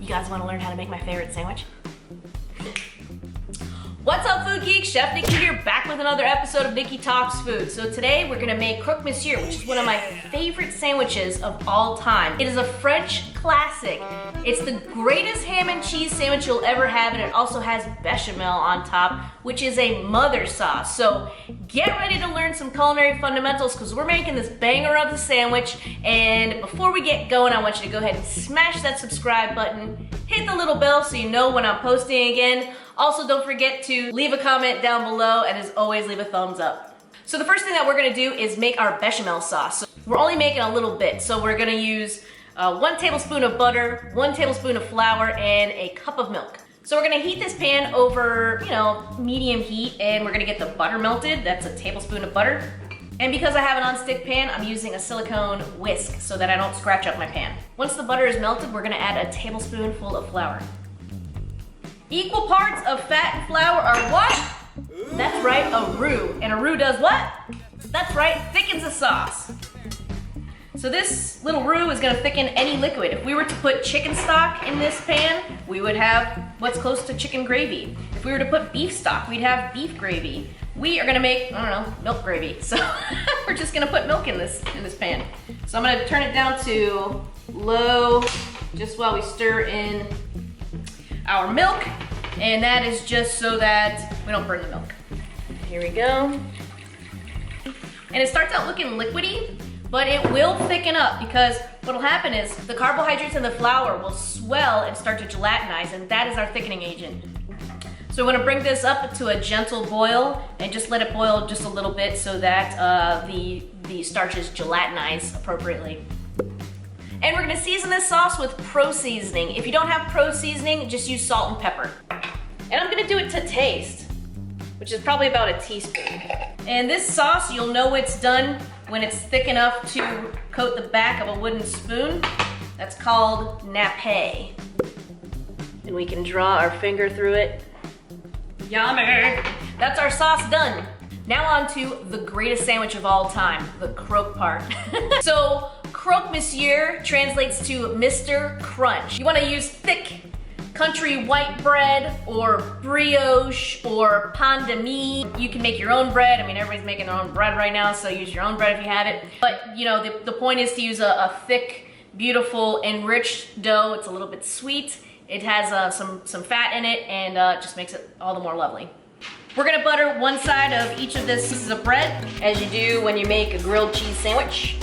You guys want to learn how to make my favorite sandwich? What's up, food geeks? Chef Nikki here, back with another episode of Nikki Talks Food. So today we're gonna make Croque Monsieur, which is one of my favorite sandwiches of all time. It is a French classic. It's the greatest ham and cheese sandwich you'll ever have, and it also has bechamel on top, which is a mother sauce. So get ready to learn some culinary fundamentals because we're making this banger of the sandwich. And before we get going, I want you to go ahead and smash that subscribe button, hit the little bell so you know when I'm posting again. Also, don't forget to leave a comment down below, and as always, leave a thumbs up. So the first thing that we're gonna do is make our bechamel sauce. So we're only making a little bit, so we're gonna use 1 tablespoon of butter, 1 tablespoon of flour, and a cup of milk. So we're gonna heat this pan over, medium heat, and we're gonna get the butter melted. That's a tablespoon of butter. And because I have an nonstick pan, I'm using a silicone whisk so that I don't scratch up my pan. Once the butter is melted, we're gonna add a tablespoonful of flour. Equal parts of fat and flour are what? That's right, a roux. And a roux does what? That's right, thickens the sauce. So this little roux is gonna thicken any liquid. If we were to put chicken stock in this pan, we would have what's close to chicken gravy. If we were to put beef stock, we'd have beef gravy. We are gonna make, milk gravy. So we're just gonna put milk in this pan. So I'm gonna turn it down to low, just while we stir in our milk, and that is just so that we don't burn the milk. Here we go. And it starts out looking liquidy, but it will thicken up because what'll happen is the carbohydrates in the flour will swell and start to gelatinize, and that is our thickening agent. So we're gonna bring this up to a gentle boil and just let it boil just a little bit so that the starches gelatinize appropriately. And we're gonna season this sauce with pro seasoning. If you don't have pro seasoning, just use salt and pepper. And I'm gonna do it to taste, which is probably about a teaspoon. And this sauce, you'll know it's done when it's thick enough to coat the back of a wooden spoon. That's called nappé. And we can draw our finger through it. Yummy! That's our sauce done. Now on to the greatest sandwich of all time, the croque part. So, Croque Monsieur translates to Mr. Crunch. You wanna use thick country white bread or brioche or pain de mie. You can make your own bread. I mean, everybody's making their own bread right now, so use your own bread if you have it. But the point is to use a thick, beautiful, enriched dough. It's a little bit sweet. It has some fat in it, and just makes it all the more lovely. We're gonna butter one side of each of these pieces of bread, as you do when you make a grilled cheese sandwich.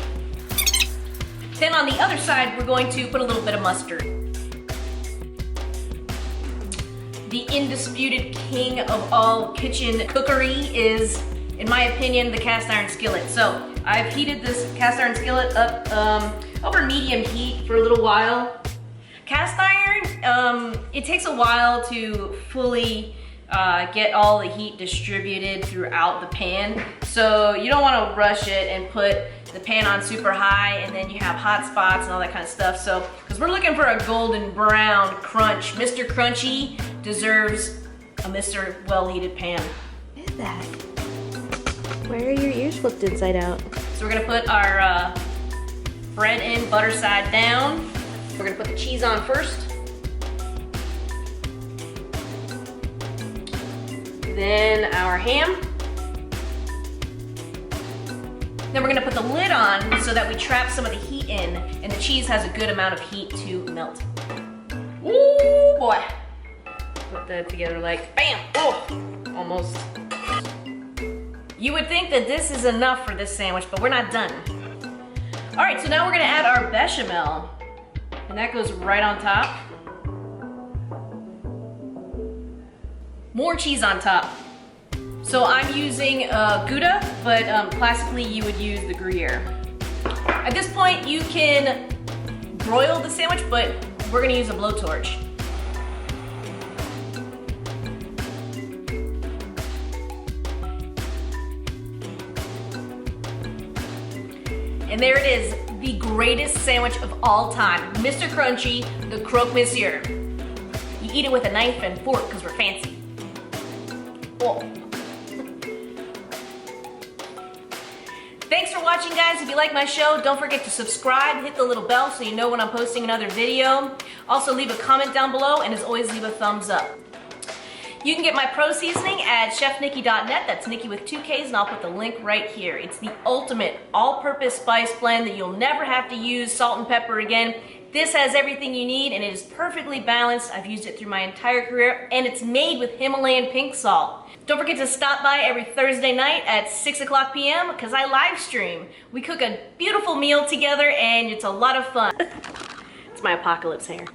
Then on the other side, we're going to put a little bit of mustard. The undisputed king of all kitchen cookery is, in my opinion, the cast iron skillet. So I've heated this cast iron skillet up over medium heat for a little while. Cast iron, it takes a while to fully get all the heat distributed throughout the pan. So you don't want to rush it and put the pan on super high and then you have hot spots and all that kind of stuff. So, because we're looking for a golden brown crunch. Mr. Crunchy deserves a Mr. Well-heated pan. Look at that. Why are your ears flipped inside out? So we're gonna put our bread in, butter side down. We're gonna put the cheese on first. Then our ham. Then we're gonna put the lid on so that we trap some of the heat in, and the cheese has a good amount of heat to melt. Ooh, boy. Put that together like, bam, oh, almost. You would think that this is enough for this sandwich, but we're not done. All right, so now we're gonna add our bechamel, and that goes right on top. More cheese on top. So I'm using Gouda, but classically you would use the Gruyere. At this point, you can broil the sandwich, but we're gonna use a blowtorch. And there it is, the greatest sandwich of all time. Mr. Crunchy, the Croque Monsieur. You eat it with a knife and fork because we're fancy. Oh. Thanks for watching. watching, guys. If you like my show, don't forget to subscribe, hit the little bell so you know when I'm posting another video. Also, leave a comment down below, and as always, leave a thumbs up. You can get my pro seasoning at chefnikki.net. That's Nikki with 2 Ks, and I'll put the link right here. It's the ultimate all-purpose spice blend that you'll never have to use salt and pepper again. This has everything you need, and it is perfectly balanced. I've used it through my entire career, and it's made with Himalayan pink salt. Don't forget to stop by every Thursday night at 6 o'clock p.m. because I live stream. We cook a beautiful meal together, and it's a lot of fun. It's my apocalypse hair.